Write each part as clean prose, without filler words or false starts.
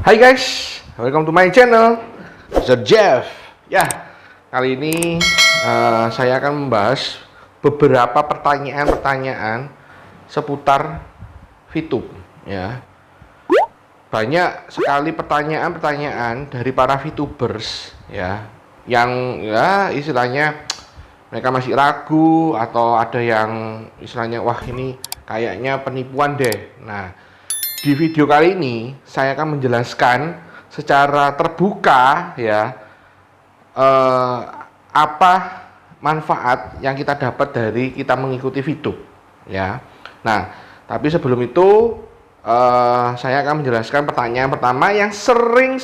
Hai guys, welcome to my channel, Mr. Jeff. Ya, kali ini saya akan membahas beberapa pertanyaan-pertanyaan seputar VTube. Ya, banyak sekali pertanyaan-pertanyaan dari para VTubers, ya, yang ya istilahnya mereka masih ragu atau ada yang istilahnya wah ini kayaknya penipuan deh. Nah, di video kali ini saya akan menjelaskan secara terbuka ya apa manfaat yang kita dapat dari kita mengikuti VTube ya. Nah, tapi sebelum itu saya akan menjelaskan pertanyaan pertama yang sering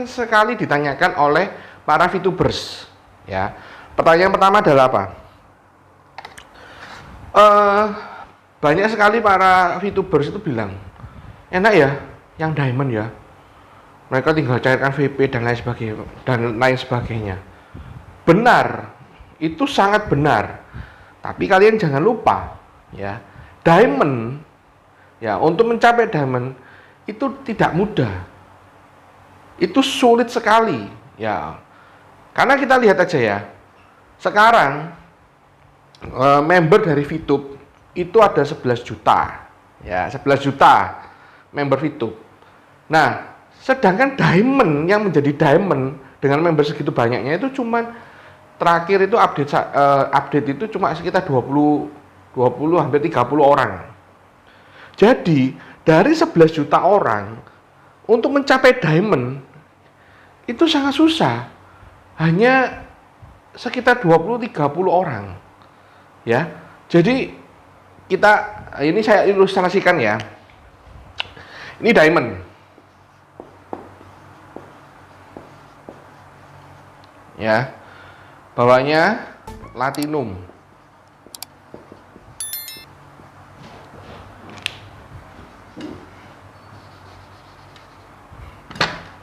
sekali ditanyakan oleh para VTubers ya. Pertanyaan pertama adalah apa? Banyak sekali para VTubers itu bilang, enak ya yang diamond ya, mereka tinggal cairkan VP dan lain sebagainya. Benar, itu sangat benar, tapi kalian jangan lupa ya, diamond ya, untuk mencapai diamond itu tidak mudah, itu sulit sekali ya. Karena kita lihat aja ya, sekarang member dari VTube itu ada 11 juta ya, 11 juta member VTube. Nah, sedangkan diamond yang menjadi diamond dengan member segitu banyaknya itu cuman terakhir itu update itu cuma sekitar 20 hampir 30 orang. Jadi, dari 11 juta orang untuk mencapai diamond itu sangat susah. Hanya sekitar 20-30 orang. Ya. Jadi ini saya ilustrasikan ya. Ini diamond. Ya. Bawahnya platinum.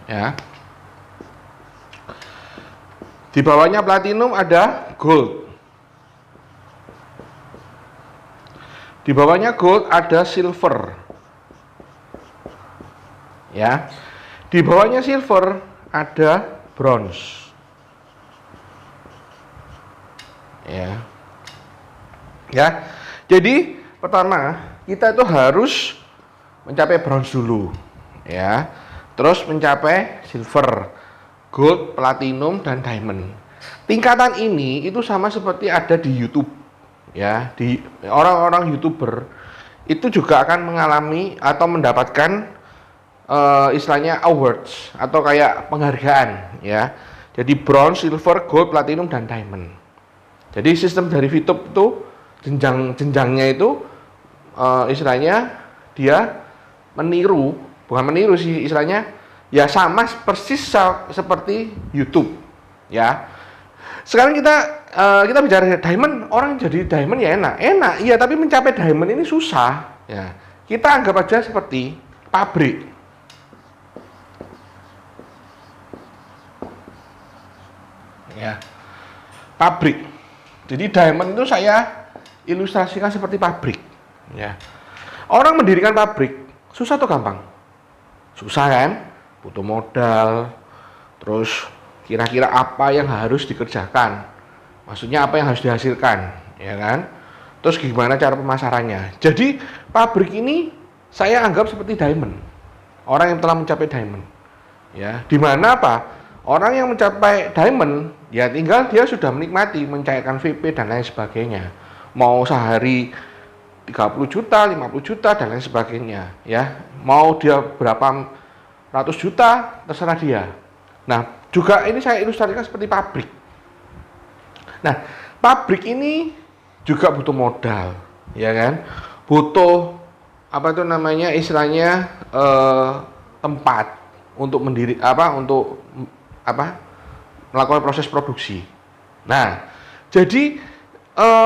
Ya. Di bawahnya platinum ada gold. Di bawahnya gold ada silver. Ya, di bawahnya silver ada bronze. Ya, jadi pertama kita itu harus mencapai bronze dulu, ya, terus mencapai silver, gold, platinum, dan diamond. Tingkatan ini itu sama seperti ada di YouTube, ya, di orang-orang YouTuber itu juga akan mengalami atau mendapatkan istilahnya awards atau kayak penghargaan ya. Jadi bronze, silver, gold, platinum, dan diamond. Jadi sistem dari VTube itu jenjangnya itu istilahnya dia bukan meniru sih istilahnya, ya sama persis seperti YouTube ya. Sekarang kita bicara diamond, orang jadi diamond ya enak iya, tapi mencapai diamond ini susah ya. Kita anggap aja seperti pabrik. Ya, pabrik. Jadi diamond itu saya ilustrasikan seperti pabrik. Ya, orang mendirikan pabrik susah atau gampang? Susah kan? Butuh modal. Terus kira-kira apa yang harus dikerjakan? Maksudnya apa yang harus dihasilkan, ya kan? Terus gimana cara pemasarannya? Jadi pabrik ini saya anggap seperti diamond. Orang yang telah mencapai diamond. Ya, di mana apa? Orang yang mencapai diamond, ya tinggal dia sudah menikmati mencairkan VP dan lain sebagainya. Mau sehari 30 juta, 50 juta, dan lain sebagainya. Ya, mau dia berapa ratus juta, terserah dia. Nah, juga ini saya ilustrasikan seperti pabrik. Nah, pabrik ini juga butuh modal, ya kan? Butuh apa itu namanya istilahnya tempat untuk melakukan proses produksi. Nah, jadi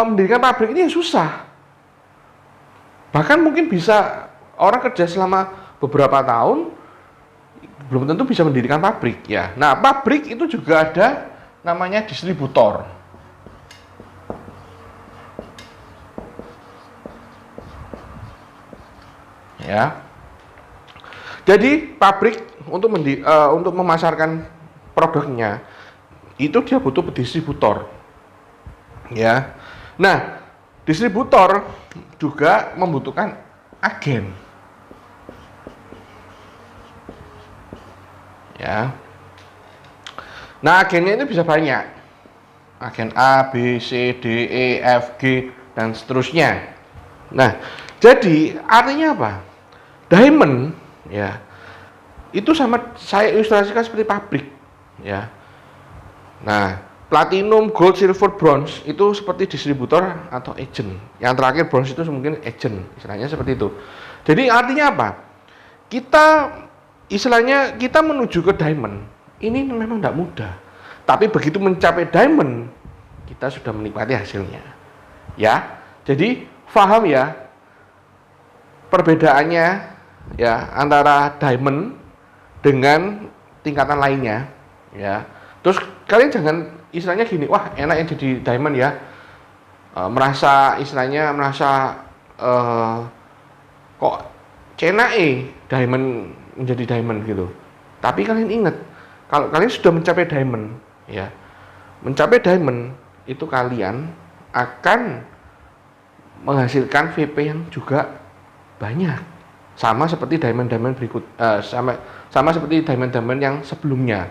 mendirikan pabrik ini susah. Bahkan mungkin bisa orang kerja selama beberapa tahun belum tentu bisa mendirikan pabrik ya. Nah, pabrik itu juga ada namanya distributor. Ya. Jadi pabrik untuk memasarkan produknya itu dia butuh distributor, ya. Nah, distributor juga membutuhkan agen, ya. Nah, agennya itu bisa banyak, agen A, B, C, D, E, F, G, dan seterusnya. Nah, jadi artinya apa? Diamond, ya, itu sama saya ilustrasikan seperti pabrik, ya. Nah, platinum, gold, silver, bronze itu seperti distributor atau agent. Yang terakhir bronze itu mungkin agent, istilahnya seperti itu. Jadi artinya apa? Istilahnya kita menuju ke diamond ini memang tidak mudah. Tapi begitu mencapai diamond, kita sudah menikmati hasilnya. Ya, jadi paham ya perbedaannya ya antara diamond dengan tingkatan lainnya, ya. Terus kalian jangan istilahnya gini, wah enak yang jadi diamond ya, merasa kok diamond menjadi diamond gitu. Tapi kalian ingat, kalau kalian sudah mencapai diamond, ya, mencapai diamond itu kalian akan menghasilkan VP yang juga banyak, sama seperti diamond-diamond berikut, sama seperti diamond-diamond yang sebelumnya,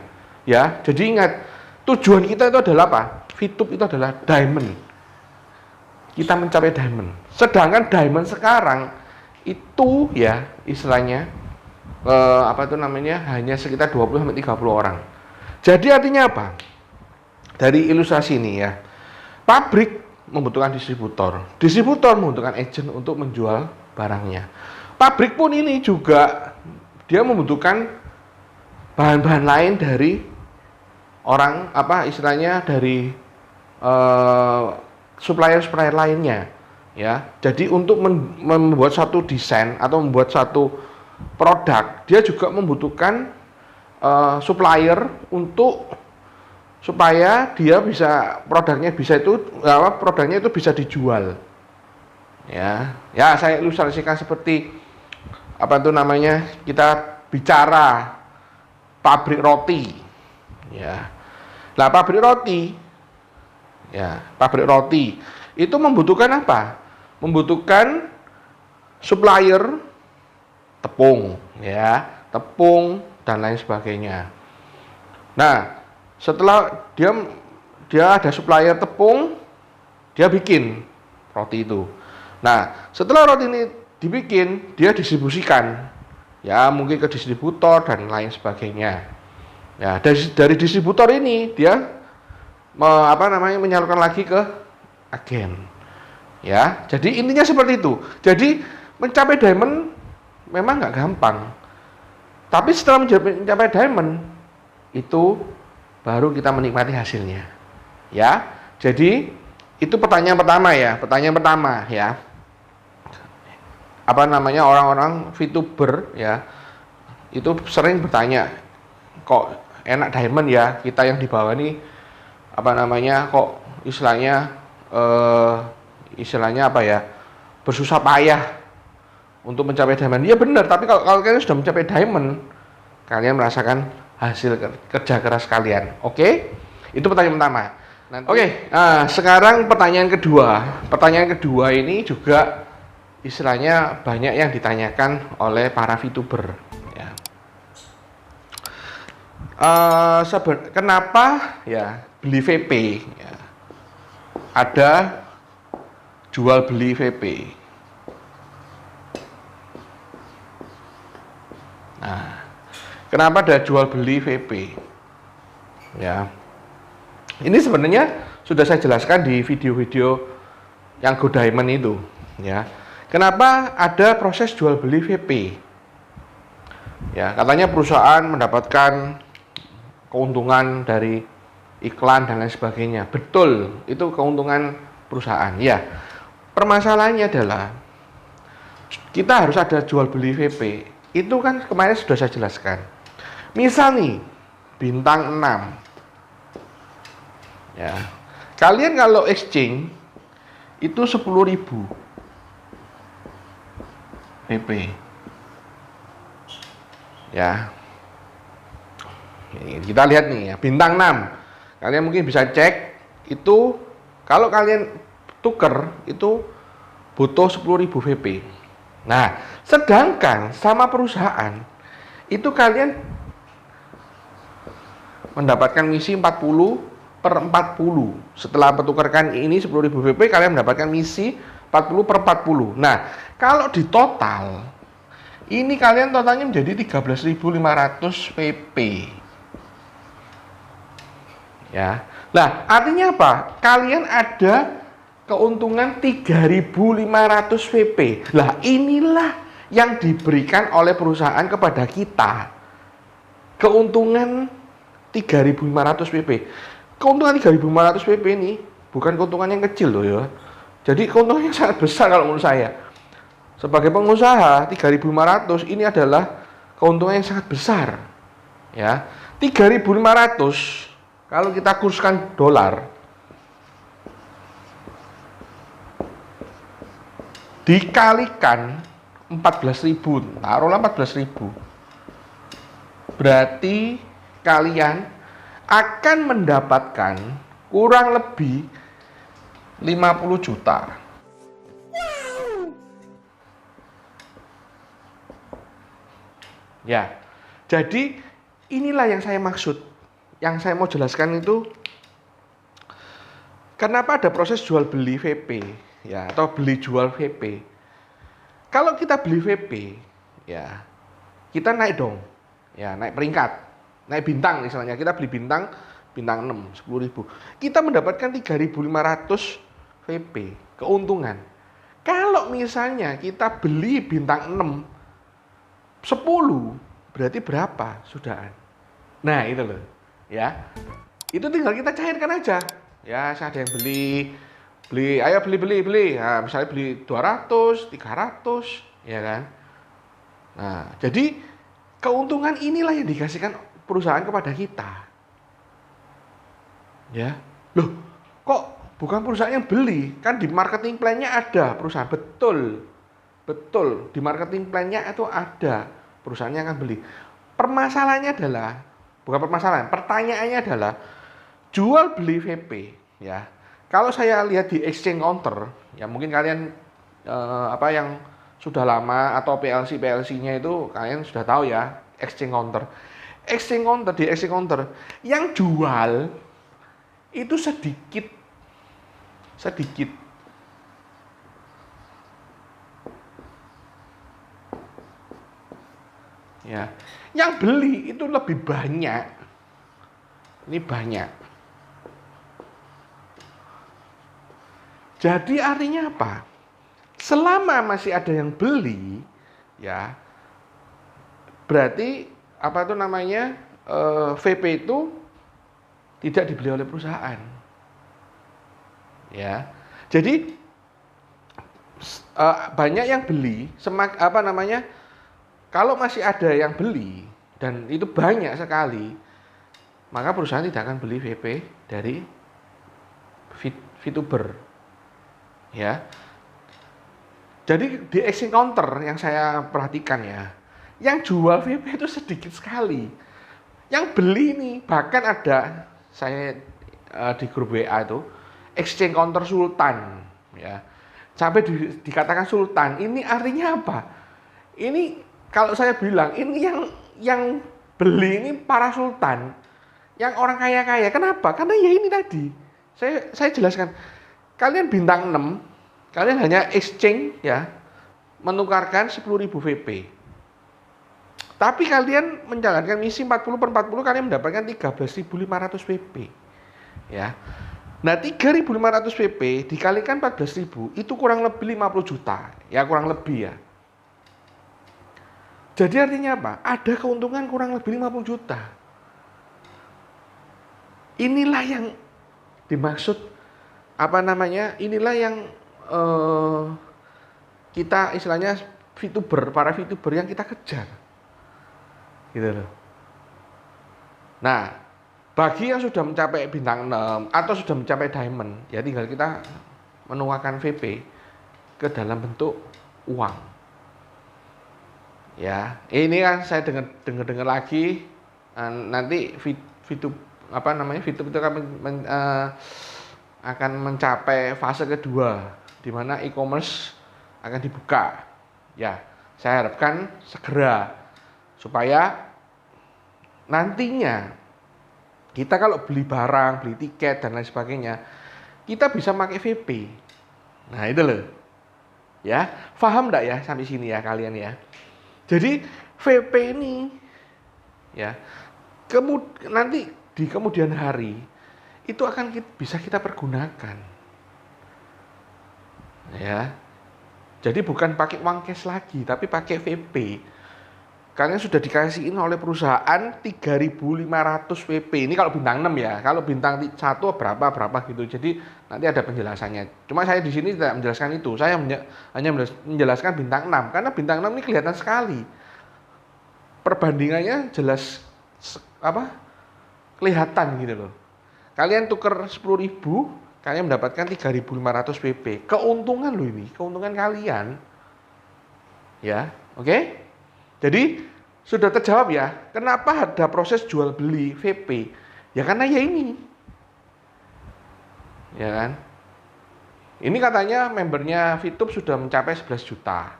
ya. Jadi ingat, tujuan kita itu adalah apa? VTube itu adalah diamond. Kita mencapai diamond. Sedangkan diamond sekarang itu ya istilahnya hanya sekitar 20-30 orang. Jadi artinya apa? Dari ilustrasi ini ya, pabrik membutuhkan distributor, distributor membutuhkan agent untuk menjual barangnya. Pabrik pun ini juga dia membutuhkan bahan-bahan lain dari orang dari supplier lainnya, ya. Jadi untuk membuat satu desain atau membuat satu produk, dia juga membutuhkan supplier supaya dia produknya itu bisa dijual, ya. Ya, saya ilustrasikan seperti kita bicara pabrik roti, ya. Nah, pabrik roti itu membutuhkan apa? Membutuhkan supplier tepung, ya, tepung dan lain sebagainya. Nah, setelah dia ada supplier tepung, dia bikin roti itu. Nah, setelah roti ini dibikin, dia distribusikan, ya, mungkin ke distributor dan lain sebagainya. Ya, dari distributor ini dia menyalurkan lagi ke agen. Ya, jadi intinya seperti itu. Jadi mencapai diamond memang nggak gampang. Tapi setelah mencapai diamond itu baru kita menikmati hasilnya. Ya. Jadi itu pertanyaan pertama ya. Orang-orang VTuber ya itu sering bertanya, kok enak diamond ya, kita yang di bawah ini kok istilahnya bersusah payah untuk mencapai diamond. Iya benar, tapi kalau kalian sudah mencapai diamond, kalian merasakan hasil kerja keras kalian. Oke? Itu pertanyaan pertama. Oke, sekarang pertanyaan kedua. Pertanyaan kedua ini juga istilahnya banyak yang ditanyakan oleh para VTuber, ya. Kenapa ya beli VP, ya? Ada jual beli VP. Nah, kenapa ada jual beli VP? Ya, ini sebenarnya sudah saya jelaskan di video-video yang Go Diamond itu, ya. Kenapa ada proses jual beli VP? Ya, katanya perusahaan mendapatkan keuntungan dari iklan dan lain sebagainya. Betul, itu keuntungan perusahaan. Ya, permasalahannya adalah kita harus ada jual beli VP. Itu kan kemarin sudah saya jelaskan. Misal nih, bintang 6. Ya. Kalian kalau exchange itu 10.000 VP. Ya. Kita lihat nih ya, bintang 6. Kalian mungkin bisa cek itu kalau kalian tuker itu butuh 10.000 VP. Nah, sedangkan sama perusahaan itu kalian mendapatkan misi 40/40. Setelah menukarkan ini 10.000 VP, kalian mendapatkan misi 40/40. Nah, kalau di total ini kalian totalnya menjadi 13.500 VP. Ya. Nah, artinya apa? Kalian ada keuntungan 3.500 VP. Lah, inilah yang diberikan oleh perusahaan kepada kita. Keuntungan 3.500 VP. Keuntungan 3.500 VP ini bukan keuntungan yang kecil loh ya. Jadi keuntungan yang sangat besar kalau menurut saya. Sebagai pengusaha, 3.500 ini adalah keuntungan yang sangat besar. Ya. 3.500 kalau kita kurskan dolar dikalikan 14.000, taruhlah 14.000. Berarti kalian akan mendapatkan kurang lebih 50 juta. Ya. Jadi inilah yang saya maksud. Yang saya mau jelaskan itu kenapa ada proses jual beli VP ya atau beli jual VP. Kalau kita beli VP ya kita naik dong. Ya, naik peringkat. Naik bintang misalnya. Kita beli bintang 6 10.000. Kita mendapatkan 3.500 VP keuntungan. Kalau misalnya kita beli bintang 6 10 berarti berapa sudahan? Nah, itu loh. Ya, itu tinggal kita cairkan aja. Ya, saya ada yang beli, ayo beli. Nah, misalnya beli 200, 300, ya kan? Nah, jadi keuntungan inilah yang dikasihkan perusahaan kepada kita. Ya, loh, kok bukan perusahaan yang beli? Kan di marketing plan-nya ada perusahaan, betul, di marketing plan-nya itu ada perusahaan yang akan beli. Permasalahannya adalah pertanyaannya adalah jual beli VP ya. Kalau saya lihat di exchange counter, ya mungkin kalian yang sudah lama atau PLC-nya itu kalian sudah tahu ya, exchange counter. Di exchange counter yang jual itu sedikit. Ya. Yang beli itu lebih banyak. Ini banyak. Jadi artinya apa? Selama masih ada yang beli, ya, berarti VP itu tidak dibeli oleh perusahaan. Ya. Jadi banyak yang beli, kalau masih ada yang beli dan itu banyak sekali, maka perusahaan tidak akan beli VP dari VTuber. Ya. Jadi di exchange counter yang saya perhatikan ya, yang jual VP itu sedikit sekali. Yang beli nih, bahkan ada saya di grup WA itu exchange counter Sultan, ya. Sampai dikatakan Sultan. Ini artinya apa? Ini kalau saya bilang ini yang beli ini para sultan, yang orang kaya-kaya. Kenapa? Karena ya ini tadi. Saya jelaskan. Kalian bintang 6, kalian hanya exchange ya, menukarkan 10.000 VP. Tapi kalian menjalankan misi 40/40, kalian mendapatkan 13.500 VP. Ya. Nah, 3.500 VP dikalikan 14.000 itu kurang lebih 50 juta. Ya, kurang lebih ya. Jadi artinya apa? Ada keuntungan kurang lebih 50 juta. Inilah yang dimaksud inilah yang kita istilahnya para VTuber yang kita kejar. Gitu loh. Nah, bagi yang sudah mencapai bintang 6 atau sudah mencapai diamond, ya tinggal kita menuangkan VP ke dalam bentuk uang. Ya, ini kan saya dengar lagi nanti VTube apa namanya VTube itu akan mencapai fase kedua di mana e-commerce akan dibuka. Ya, saya harapkan segera supaya nantinya kita kalau beli barang, beli tiket dan lain sebagainya, kita bisa pakai VP. Nah, itu loh. Ya, paham enggak ya sampai sini ya kalian ya? Jadi VP ini ya nanti di kemudian hari itu akan bisa kita pergunakan ya. Jadi bukan pakai uang cash lagi tapi pakai VP. Kalian sudah dikasihin oleh perusahaan 3.500 VP. Ini kalau bintang 6 ya. Kalau bintang 1 berapa gitu. Jadi nanti ada penjelasannya. Cuma saya di sini tidak menjelaskan itu. Saya hanya menjelaskan bintang 6 karena bintang 6 ini kelihatan sekali. Perbandingannya jelas kelihatan gitu loh. Kalian tuker 10.000, kalian mendapatkan 3.500 VP. Keuntungan loh ini, keuntungan kalian. Ya, oke? Jadi sudah terjawab ya, kenapa ada proses jual beli VP? Ya karena ya ini. Ya kan? Ini katanya membernya VTube sudah mencapai 11 juta.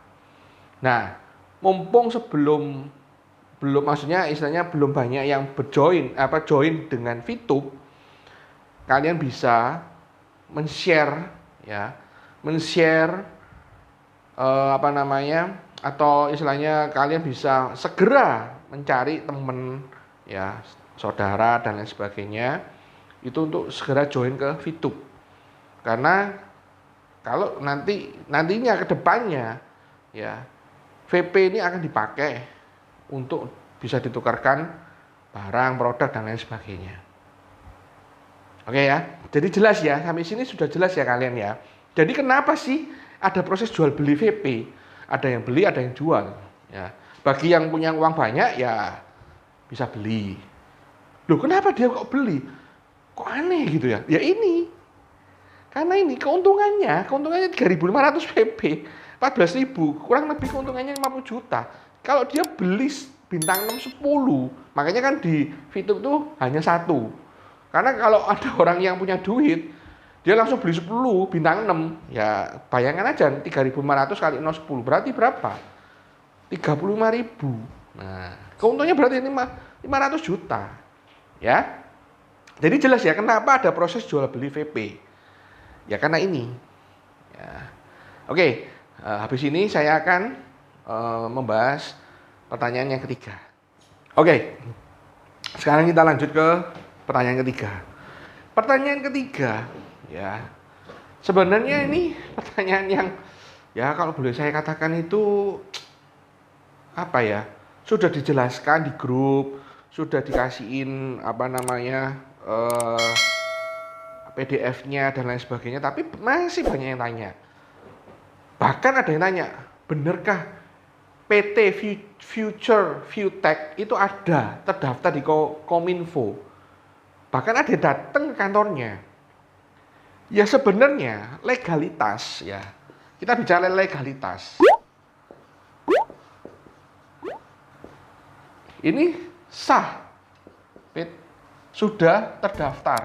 Nah, mumpung belum maksudnya istilahnya belum banyak yang join dengan VTube, kalian bisa men-share atau istilahnya kalian bisa segera mencari teman ya, saudara dan lain sebagainya itu untuk segera join ke VTube. Karena kalau nantinya ke depannya ya VP ini akan dipakai untuk bisa ditukarkan barang, produk dan lain sebagainya. Oke ya. Jadi jelas ya, sampai sini sudah jelas ya kalian ya. Jadi kenapa sih ada proses jual beli VP? Ada yang beli, ada yang jual. Ya, bagi yang punya uang banyak ya bisa beli. Loh, kenapa dia kok beli? Kok aneh gitu ya? Ya ini, karena ini keuntungannya 3.500 VP, 14.000, kurang lebih keuntungannya 50 juta. Kalau dia beli bintang 6 10, makanya kan di VTube tuh hanya satu. Karena kalau ada orang yang punya duit, dia langsung beli 10 bintang 6. Ya bayangkan aja 3.500 kali 0 10 berarti berapa? 35.000. Nah, keuntungannya berarti 500 juta. Ya. Jadi jelas ya kenapa ada proses jual beli VP. Ya karena ini. Ya. Oke, habis ini saya akan membahas pertanyaan yang ketiga. Oke. Sekarang kita lanjut ke pertanyaan ketiga. Pertanyaan ketiga ya, sebenarnya ini pertanyaan yang ya kalau boleh saya katakan itu apa ya, sudah dijelaskan di grup, sudah dikasihin PDF-nya dan lain sebagainya, tapi masih banyak yang tanya. Bahkan ada yang tanya, benarkah PT Future Viewtech itu ada terdaftar di Kominfo? Bahkan ada yang datang ke kantornya. Ya sebenarnya legalitas ya. Kita bicara legalitas. Ini sah. Sudah terdaftar.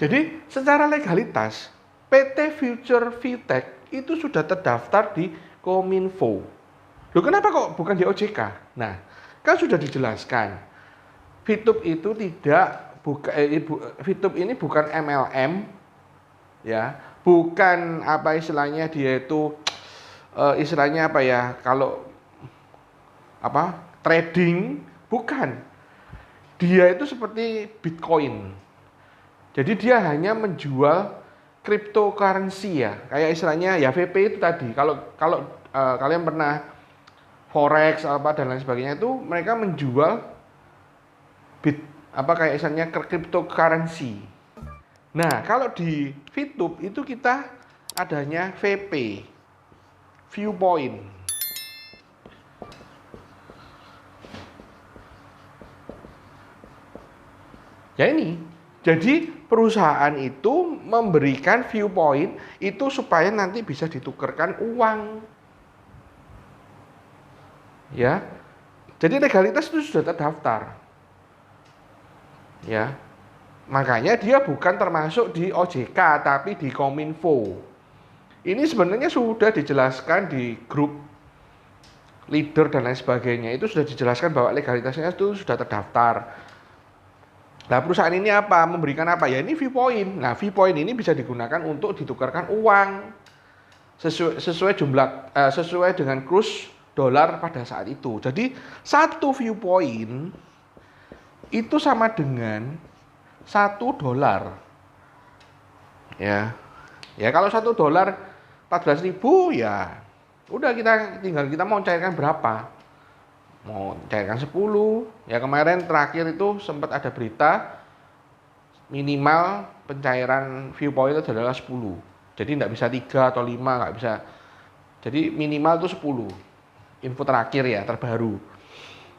Jadi secara legalitas PT Future Viewtech itu sudah terdaftar di Kominfo. Loh kenapa kok bukan di OJK? Nah, kan sudah dijelaskan. VTube itu VTube ini bukan MLM, ya, bukan apa istilahnya dia itu istilahnya apa ya? Kalau trading, bukan. Dia itu seperti Bitcoin. Jadi dia hanya menjual cryptocurrency ya, kayak istilahnya ya VP itu tadi. Kalau kalian pernah forex dan lain sebagainya itu mereka menjual kayak istilahnya cryptocurrency. Nah, kalau di VTube itu kita adanya VP, Viewpoint. Ya ini, Jadi perusahaan itu memberikan viewpoint itu supaya nanti bisa ditukarkan uang. Ya. Jadi legalitas itu sudah terdaftar. Ya. Makanya dia bukan termasuk di OJK tapi di Kominfo. Ini sebenarnya sudah dijelaskan di grup leader dan lain sebagainya. Itu sudah dijelaskan bahwa legalitasnya itu sudah terdaftar. Nah, perusahaan ini apa? Memberikan apa? Ya ini viewpoint. Nah, viewpoint ini bisa digunakan untuk ditukarkan uang sesuai dengan kurs dolar pada saat itu. Jadi, satu viewpoint itu sama dengan $1. Ya. Ya kalau $1 14.000 ya udah kita mau cairkan berapa? Mau cairkan 10, ya kemarin terakhir itu sempat ada berita minimal pencairan viewpoint itu adalah 10. Jadi tidak bisa 3 atau 5, nggak bisa. Jadi minimal itu 10. Info terakhir ya, terbaru.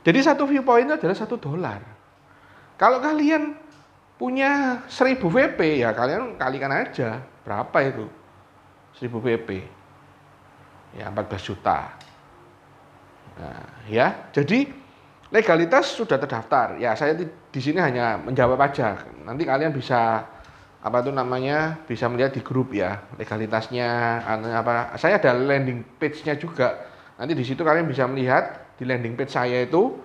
Jadi satu viewpoint itu adalah $1. Kalau kalian punya 1000 VP ya kalian kalikan aja. Berapa itu? 1000 VP. Ya 14 juta. Nah, ya, jadi legalitas sudah terdaftar. Ya, saya di sini hanya menjawab aja. Nanti kalian bisa bisa melihat di grup ya legalitasnya. Saya ada landing page-nya juga. Nanti di situ kalian bisa melihat di landing page saya itu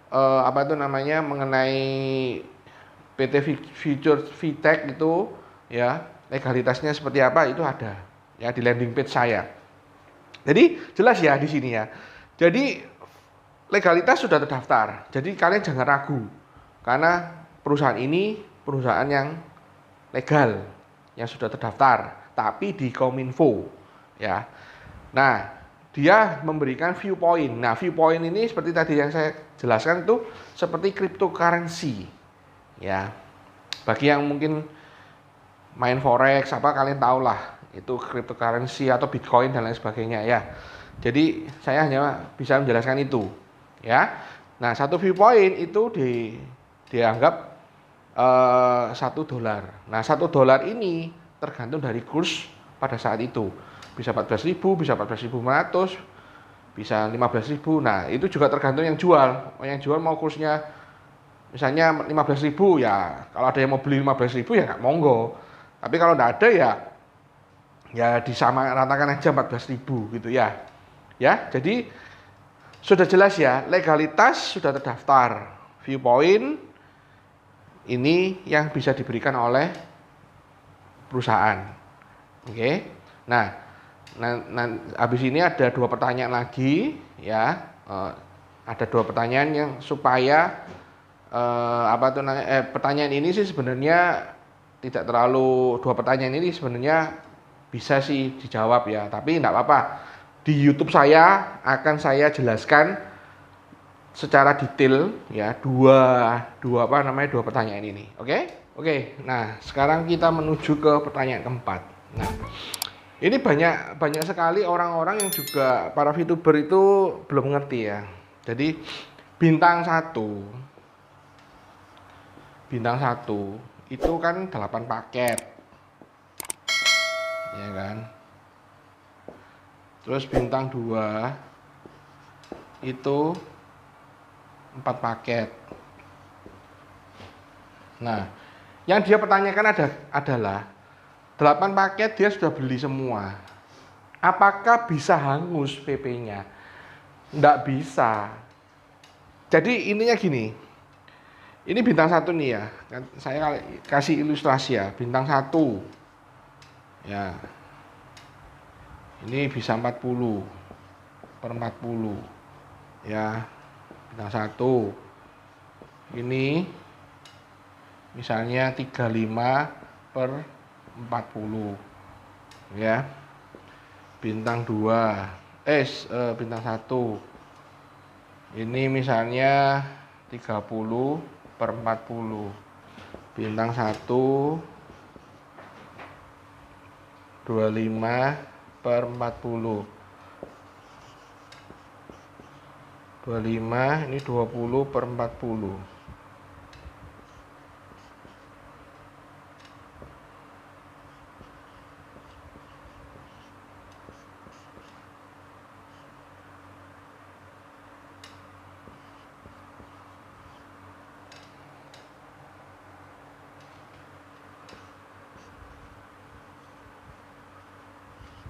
mengenai PT Future Vtech itu ya legalitasnya seperti apa itu ada ya di landing page saya. Jadi jelas ya di sini ya. Jadi legalitas sudah terdaftar. Jadi kalian jangan ragu karena perusahaan ini perusahaan yang legal yang sudah terdaftar tapi di Kominfo ya. Nah, dia memberikan viewpoint. Nah, viewpoint ini seperti tadi yang saya jelaskan itu seperti cryptocurrency. Ya. Bagi yang mungkin main forex kalian tahu lah itu cryptocurrency atau Bitcoin dan lain sebagainya ya. Jadi saya hanya bisa menjelaskan itu, ya. Nah, satu viewpoint itu dianggap $1. Nah, $1 ini tergantung dari kurs pada saat itu. Bisa 14.000, bisa 14.500, bisa 15.000. Nah, itu juga tergantung yang jual. Yang jual mau kursnya misalnya 15.000 ya. Kalau ada yang mau beli 15.000 ya nggak monggo. Tapi kalau nggak ada ya disamaratakan aja 14.000 gitu ya. Ya, jadi sudah jelas ya, legalitas sudah terdaftar. Viewpoint ini yang bisa diberikan oleh perusahaan. Oke. Nah, habis ini ada 2 pertanyaan lagi ya. Ada 2 pertanyaan yang supaya pertanyaan ini sih sebenarnya tidak terlalu 2 pertanyaan ini sebenarnya bisa sih dijawab ya, tapi enggak apa-apa. Di YouTube saya akan saya jelaskan secara detail ya dua pertanyaan ini. Oke. Nah, sekarang kita menuju ke pertanyaan keempat. Nah, ini banyak sekali orang-orang yang juga para VTuber itu belum ngerti ya. Jadi bintang 1 itu kan 8 paket. Ya kan? Terus bintang 2 itu 4 paket. Nah, yang dia pertanyakan adalah 8 paket dia sudah beli semua. Apakah bisa hangus PP-nya? Nggak bisa. Jadi ininya gini. Ini bintang 1 nih ya. Saya kasih ilustrasi ya. Bintang 1. Ya. Ini bisa 40 per 40 ya, bintang 1. Ini misalnya 35 per 40 ya. Bintang 2 bintang 1 ini misalnya 30 per 40. Bintang 1 25 per 40. 25 ini 20 per 40.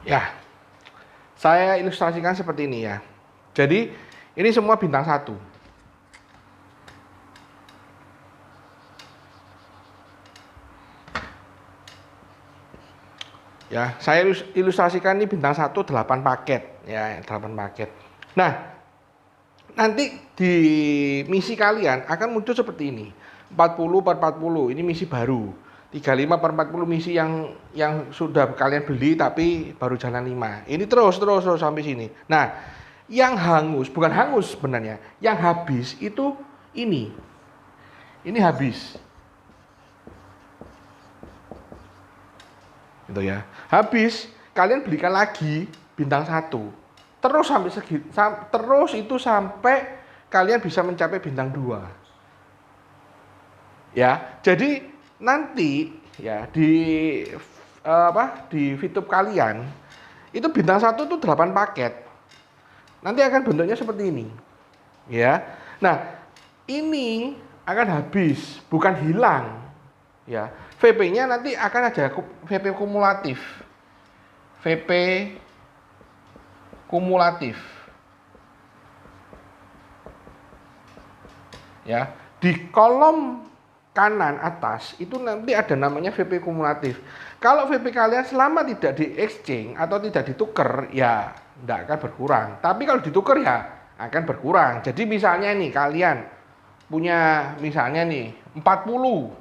Ya, saya ilustrasikan seperti ini ya. Jadi ini semua bintang 1. Ya, saya ilustrasikan ini bintang 1 8 paket ya, 8 paket. Nah, nanti di misi kalian akan muncul seperti ini. 40 per 40 ini misi baru. 35 per 40 misi yang sudah kalian beli tapi baru jalan 5. Ini terus sampai sini. Nah, yang hangus, bukan hangus sebenarnya, yang habis itu ini. Ini habis. Gitu ya. Habis, kalian belikan lagi bintang 1. Terus sampai terus itu sampai kalian bisa mencapai bintang 2. Ya, jadi nanti ya di VTube kalian itu bintang 1 itu 8 paket. Nanti akan bentuknya seperti ini. Ya. Nah, ini akan habis, bukan hilang. Ya. VP-nya nanti akan ada VP kumulatif. VP kumulatif. Ya, di kolom kanan atas itu nanti ada namanya VP kumulatif. Kalau VP kalian selama tidak di exchange atau tidak ditukar, ya tidak akan berkurang. Tapi kalau ditukar ya akan berkurang. Jadi misalnya nih kalian punya misalnya nih 40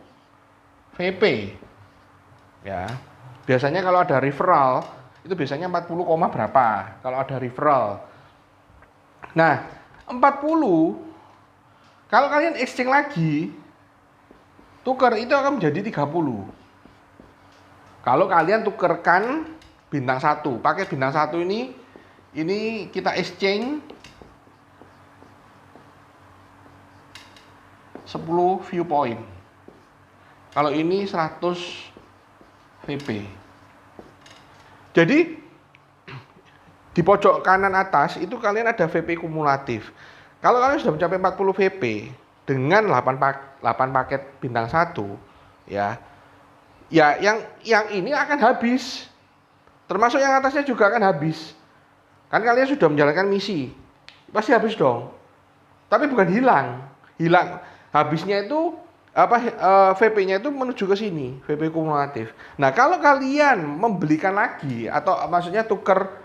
VP. Ya. Biasanya kalau ada referral itu biasanya 40, berapa kalau ada referral. Nah, 40 kalau kalian exchange lagi tukar itu akan menjadi 30. Kalau kalian tukarkan bintang 1, pakai bintang 1 ini kita exchange 10 viewpoint. Kalau ini 100 VP. Jadi di pojok kanan atas itu kalian ada VP kumulatif. Kalau kalian sudah mencapai 40 VP dengan 8 paket bintang 1, ya yang ini akan habis. Termasuk yang atasnya juga akan habis. Kan kalian sudah menjalankan misi. Pasti habis dong. Tapi bukan hilang. Habisnya itu VP-nya itu menuju ke sini, VP kumulatif. Nah, kalau kalian membelikan lagi atau maksudnya tukar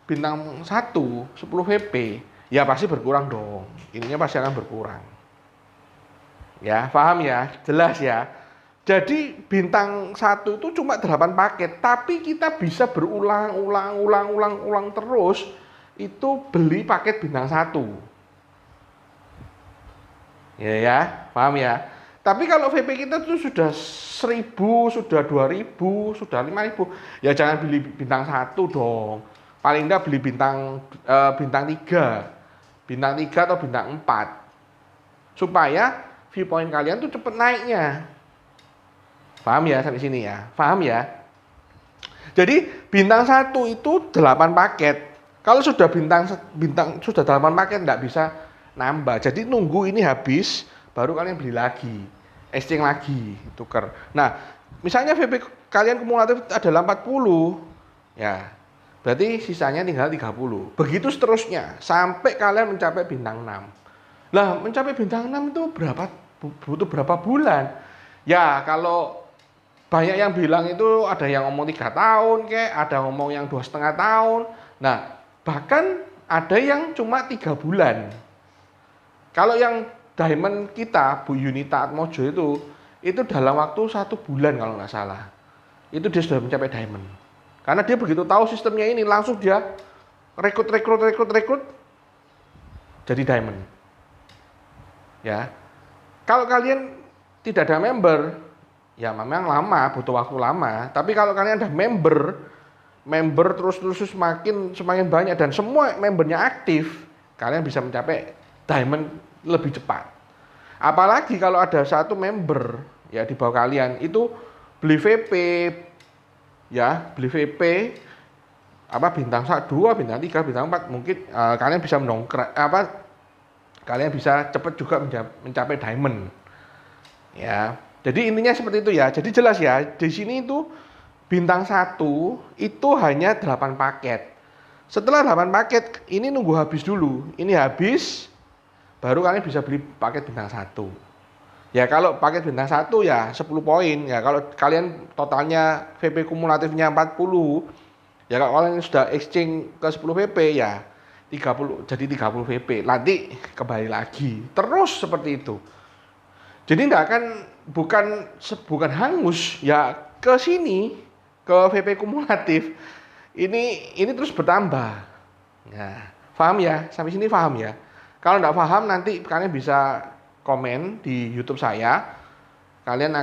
bintang 1 10 VP, ya pasti berkurang dong. Ininya pasti akan berkurang. Ya, paham ya? Jelas ya? Jadi bintang 1 itu cuma 8 paket, tapi kita bisa berulang terus itu beli paket bintang 1. Ya, paham ya? Tapi kalau VP kita tuh sudah 1000, sudah 2000, sudah 5000, ya jangan beli bintang 1 dong. Paling enggak beli bintang 3. Bintang 3 atau bintang 4. Supaya viewpoint kalian tuh cepet naiknya. Paham ya sampai sini ya? Paham ya? Jadi bintang 1 itu 8 paket. Kalau sudah bintang sudah 8 paket enggak bisa nambah. Jadi nunggu ini habis baru kalian beli lagi, exchange lagi, tuker. Nah, misalnya VP kalian kumulatif adalah 40, ya berarti sisanya tinggal 30. Begitu seterusnya sampai kalian mencapai bintang 6. Lah, mencapai bintang 6 itu butuh berapa bulan? Ya, kalau banyak yang bilang itu ada yang ngomong 3 tahun kek, ada ngomong yang 2,5 tahun. Nah, bahkan ada yang cuma 3 bulan. Kalau yang diamond kita, Bu Yunita Atmojo itu dalam waktu 1 bulan kalau nggak salah. Itu dia sudah mencapai diamond. Karena dia begitu tahu sistemnya ini, langsung dia rekrut jadi diamond. Ya. Kalau kalian tidak ada member, ya memang lama, butuh waktu lama. Tapi kalau kalian ada member terus semakin banyak dan semua membernya aktif, kalian bisa mencapai diamond lebih cepat. Apalagi kalau ada satu member ya di bawah kalian itu beli VP bintang 2, bintang 3, bintang 4, mungkin kalian bisa kalian bisa cepat juga mencapai diamond. Ya. Jadi intinya seperti itu ya. Jadi jelas ya, di sini itu bintang 1 itu hanya 8 paket. Setelah 8 paket, ini nunggu habis dulu. Ini habis, baru kalian bisa beli paket bintang 1. Ya kalau paket bintang 1 ya 10 poin. Ya kalau kalian totalnya VP kumulatifnya 40, ya kalau kalian sudah exchange ke 10 VP ya 30, jadi 30 VP. Nanti kembali lagi. Terus seperti itu. Jadi enggak akan bukan hangus ya ke sini ke VP kumulatif. Ini terus bertambah. Nah, paham ya? Sampai sini paham ya? Kalau enggak paham nanti kalian bisa komen di YouTube saya. Kalian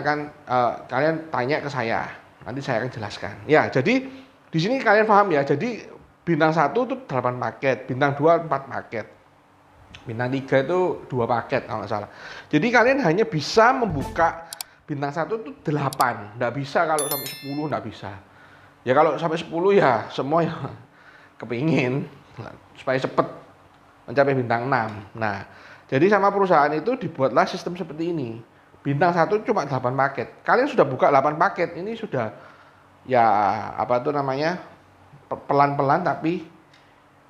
tanya ke saya. Nanti saya akan jelaskan. Ya, jadi di sini kalian paham ya. Jadi bintang 1 itu 8 paket, bintang 2 4 paket. Bintang 3 itu 2 paket kalau nggak salah. Jadi kalian hanya bisa membuka bintang 1 itu 8. Nggak bisa kalau sampai 10 nggak bisa. Ya kalau sampai 10 ya semua ya kepingin supaya cepat mencapai bintang 6. Nah, jadi sama perusahaan itu dibuatlah sistem seperti ini. Bintang 1 cuma 8 paket. Kalian sudah buka 8 paket. Ini sudah ya apa tuh namanya? Pelan-pelan tapi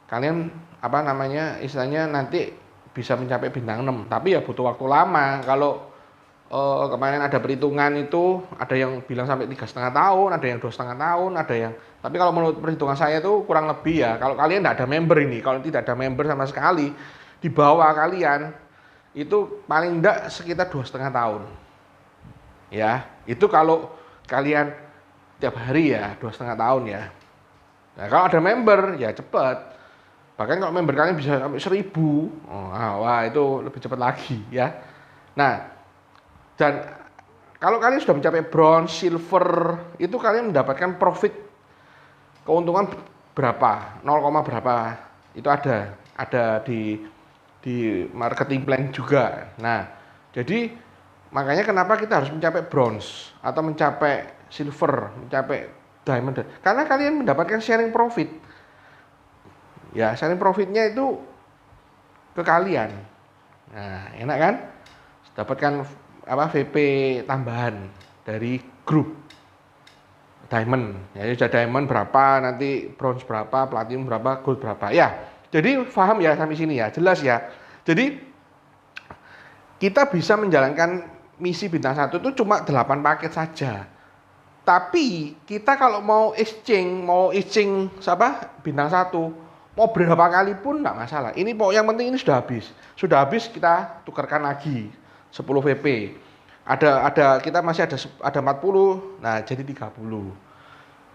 kalian apa namanya? Istilahnya nanti bisa mencapai bintang 6. Tapi ya butuh waktu lama. Kalau kemarin ada perhitungan itu ada yang bilang sampai 3,5 tahun, ada yang 2,5 tahun, ada yang tapi kalau menurut perhitungan saya itu kurang lebih ya. Kalau kalian tidak ada member ini, kalau tidak ada member sama sekali di bawah kalian itu paling tidak sekitar 2,5 tahun. Ya, itu kalau kalian tiap hari ya 2,5 tahun ya. Nah, kalau ada member ya cepat. Bahkan kalau member kalian bisa sampai 1.000, wah itu lebih cepat lagi ya. Nah, dan kalau kalian sudah mencapai bronze, silver, itu kalian mendapatkan profit keuntungan berapa, 0, berapa itu ada di marketing plan juga. Nah, jadi makanya kenapa kita harus mencapai bronze atau mencapai silver, mencapai diamond, karena kalian mendapatkan sharing profit. Ya, sharing profitnya itu ke kalian. Nah, enak kan? Dapatkan VP tambahan dari grup diamond. Ya sudah diamond berapa, nanti bronze berapa, platinum berapa, gold berapa. Ya. Jadi paham ya sampai sini ya, jelas ya. Jadi kita bisa menjalankan misi bintang 1 itu cuma 8 paket saja. Tapi kita kalau mau exchange bintang 1, mau berapa kali pun enggak masalah. Ini yang penting ini sudah habis. Sudah habis kita tukarkan lagi 10 VP. Kita masih ada 40, nah jadi 30.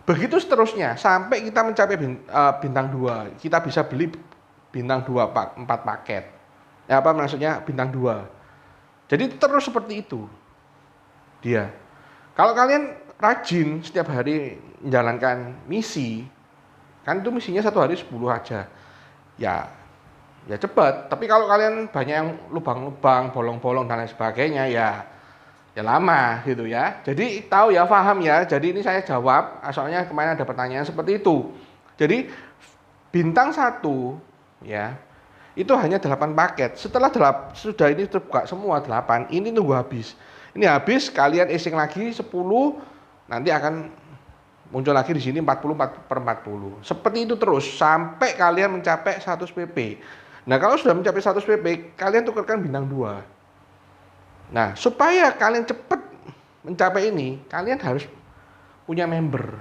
Begitu seterusnya sampai kita mencapai bintang 2. Kita bisa beli bintang 2 4 paket. Ya apa maksudnya bintang 2. Jadi terus seperti itu. Dia. Kalau kalian rajin setiap hari menjalankan misi, kan itu misinya 1 hari 10 aja. Ya cepat. Tapi kalau kalian banyak yang lubang-lubang, bolong-bolong dan lain sebagainya ya lama gitu ya. Jadi tahu ya, paham ya. Jadi ini saya jawab, soalnya kemarin ada pertanyaan seperti itu. Jadi bintang 1 ya itu hanya 8 paket. Setelah sudah ini terbuka semua 8, ini nunggu habis. Ini habis, kalian iseng lagi 10, nanti akan muncul lagi di sini 40/40. Seperti itu terus sampai kalian mencapai 100 PP. Nah, kalau sudah mencapai 100 PP, kalian tukarkan bintang 2. Nah, supaya kalian cepat mencapai ini, kalian harus punya member.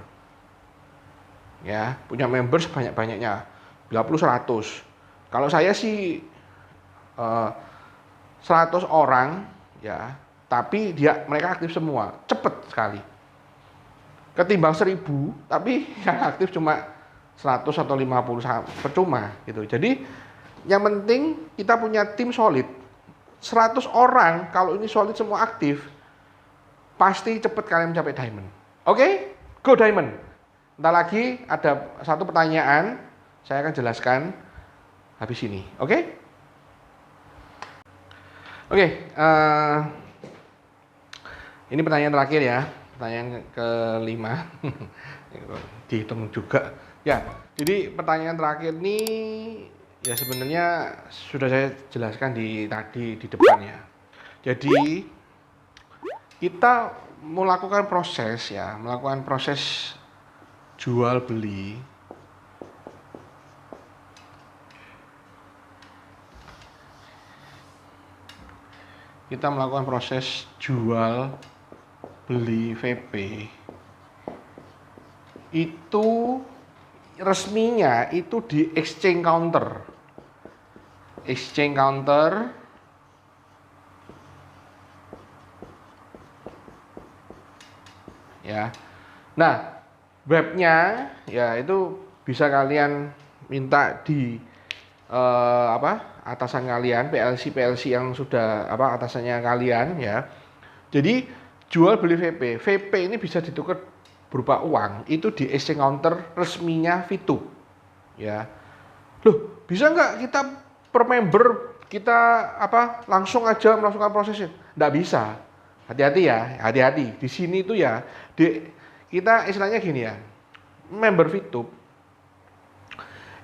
Ya, punya member sebanyak-banyaknya. 100. Kalau saya sih 100 orang ya, tapi mereka aktif semua, cepat sekali. Ketimbang 1.000, tapi yang aktif cuma 100 atau 50 percuma gitu. Jadi yang penting kita punya tim solid. 100 orang kalau ini solid semua aktif, pasti cepat kalian mencapai diamond. Oke? Go diamond. Entar lagi ada satu pertanyaan, saya akan jelaskan habis ini. Oke? Oke, ini pertanyaan terakhir ya, pertanyaan ke-5. Dihitung juga. Ya, jadi pertanyaan terakhir ini ya sebenarnya sudah saya jelaskan tadi di depan ya. Jadi kita melakukan proses ya, melakukan proses jual beli. Kita melakukan proses jual beli VP itu resminya itu di exchange counter. Exchange counter ya. Nah, webnya ya itu bisa kalian minta di atasan kalian, PLC yang sudah atasannya kalian ya. Jadi jual beli VP ini bisa ditukar berupa uang itu di exchange counter resminya VTube ya. Loh, bisa nggak kita per member kita langsung aja melakukan prosesnya? Nggak bisa. Hati-hati ya, hati-hati. Di sini itu ya, kita istilahnya gini ya, member VTube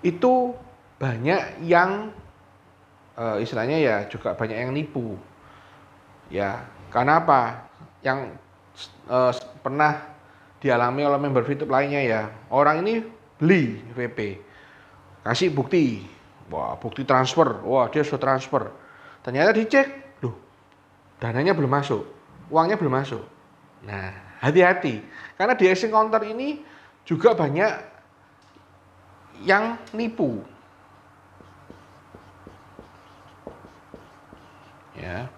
itu banyak yang istilahnya ya juga banyak yang nipu ya. Karena apa? Yang pernah dialami oleh member VTube lainnya ya, orang ini beli VP, kasih bukti, wah bukti transfer, wah dia sudah transfer, ternyata dicek, loh dananya belum masuk, uangnya belum masuk. Nah hati-hati, karena di exchange counter ini juga banyak yang nipu ya.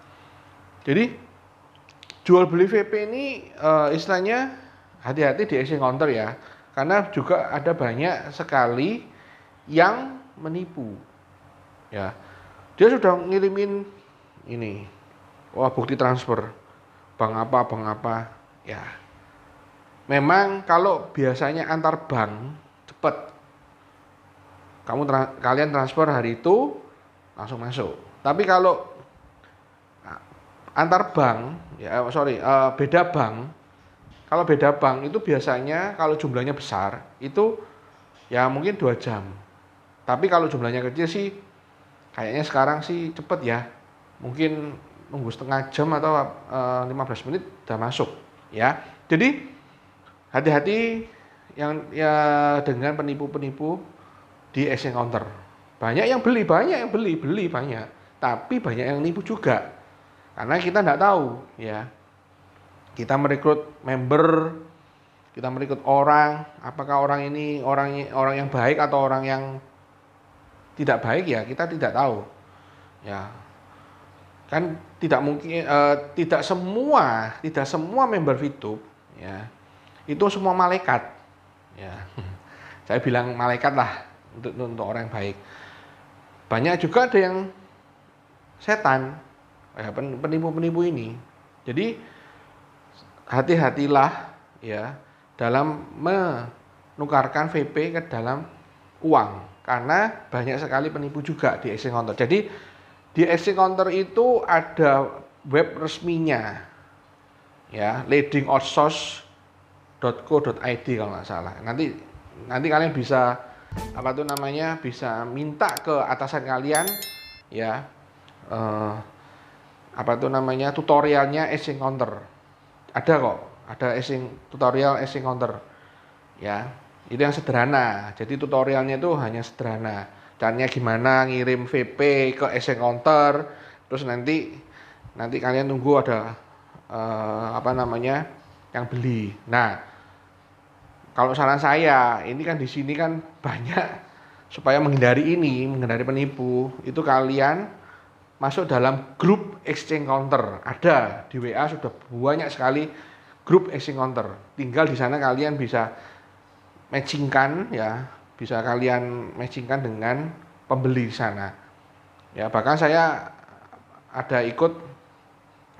Jadi jual beli VP ini istilahnya hati-hati di exchange counter ya, karena juga ada banyak sekali yang menipu ya. Dia sudah ngirimin ini, wah bukti transfer bank apa ya. Memang kalau biasanya antar bank cepet, kalian transfer hari itu langsung masuk. Tapi kalau antar bank ya, beda bank. Kalau beda bank itu biasanya kalau jumlahnya besar itu ya mungkin 2 jam. Tapi kalau jumlahnya kecil sih kayaknya sekarang sih cepet ya. Mungkin nunggu setengah jam atau 15 menit udah masuk ya. Jadi hati-hati yang ya dengan penipu-penipu di exchange counter. Banyak yang beli banyak. Tapi banyak yang nipu juga. Karena kita nggak tahu ya. Kita merekrut member, kita merekrut orang, apakah orang ini orang yang baik atau orang yang tidak baik ya kita tidak tahu ya. Kan tidak mungkin tidak semua member VTube ya itu semua malaikat ya. Saya bilang malaikat lah untuk orang yang baik. Banyak juga ada yang setan ya, penipu-penipu ini. Jadi hati-hatilah ya dalam menukarkan VP ke dalam uang, karena banyak sekali penipu juga di exchange counter. Jadi di exchange counter itu ada web resminya ya, leadingoutsource.co.id kalau nggak salah. Nanti kalian bisa bisa minta ke atasan kalian ya tutorialnya exchange counter. Ada kok, ada tutorial exchange counter ya. Itu yang sederhana. Jadi tutorialnya itu hanya sederhana. Caranya gimana ngirim VP ke exchange counter, terus nanti kalian tunggu ada yang beli. Nah, kalau saran saya, ini kan di sini kan banyak, supaya menghindari penipu, itu kalian masuk dalam grup exchange counter. Ada di WA sudah banyak sekali grup exchange counter. Tinggal di sana kalian bisa matchingkan ya, bisa kalian matchingkan dengan pembeli di sana. Ya, bahkan saya ada ikut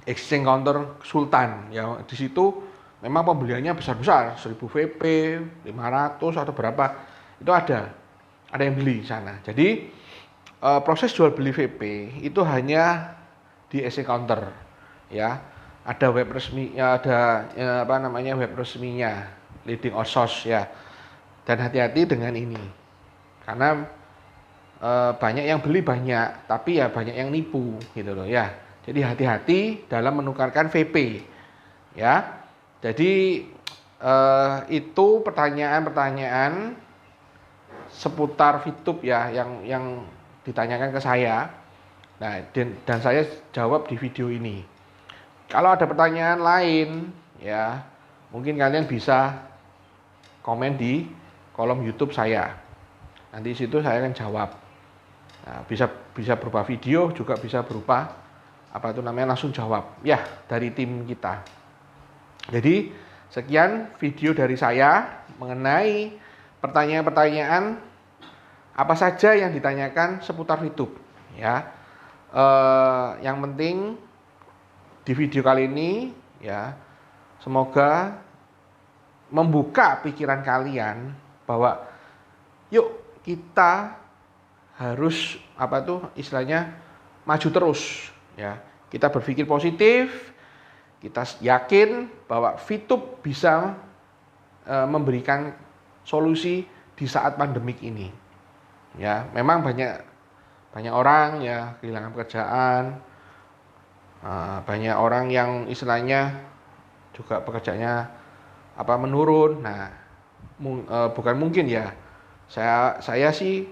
exchange counter Sultan ya. Di situ memang pembeliannya besar-besar, 1000 VP, 500 atau berapa. Itu ada yang beli di sana. Jadi proses jual beli VP itu hanya di exchange counter ya. Ada web resmi ya, ada web resminya leading outsource ya. Dan hati-hati dengan ini, karena banyak yang beli banyak, tapi ya banyak yang nipu gitu loh ya. Jadi hati-hati dalam menukarkan VP ya. Jadi itu pertanyaan-pertanyaan seputar VTube ya yang ditanyakan ke saya. Nah, dan saya jawab di video ini. Kalau ada pertanyaan lain ya, mungkin kalian bisa komen di kolom YouTube saya. Nanti situ saya akan jawab. Nah, bisa berupa video, juga bisa berupa apa itu namanya langsung jawab ya dari tim kita. Jadi sekian video dari saya mengenai pertanyaan-pertanyaan apa saja yang ditanyakan seputar VTube ya. Yang penting di video kali ini ya, semoga membuka pikiran kalian bahwa yuk kita harus apa tuh istilahnya maju terus ya. Kita berpikir positif, kita yakin bahwa VTube bisa memberikan solusi di saat pandemik ini. Ya, memang banyak orang ya kehilangan pekerjaan, banyak orang yang istilahnya juga pekerjaannya menurun. Nah, bukan mungkin ya. Saya sih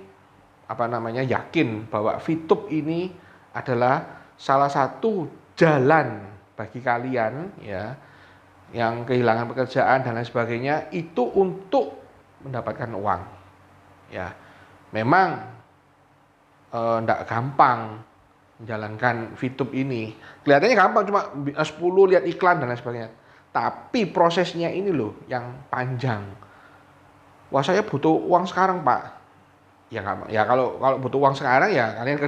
yakin bahwa VTube ini adalah salah satu jalan bagi kalian ya yang kehilangan pekerjaan dan lain sebagainya itu untuk mendapatkan uang. Ya, memang enggak gampang menjalankan VTube ini. Kelihatannya gampang, cuma 10 lihat iklan dan lain sebagainya. Tapi prosesnya ini loh yang panjang. Wah, saya butuh uang sekarang, Pak. Ya kalau butuh uang sekarang ya kalian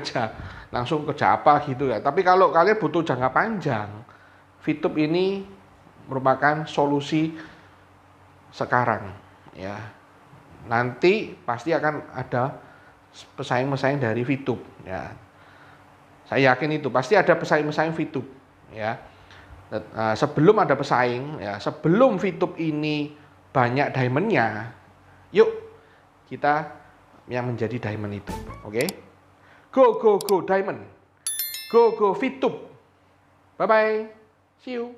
langsung kerja apa gitu ya. Tapi kalau kalian butuh jangka panjang, VTube ini merupakan solusi sekarang ya. Nanti pasti akan ada pesaing-pesaing dari VTube ya. Saya yakin itu pasti ada pesaing-pesaing VTube ya. Sebelum ada pesaing ya, sebelum VTube ini banyak diamondnya, yuk kita yang menjadi diamond itu. Oke? Go diamond. Go VTube. Bye bye. See you.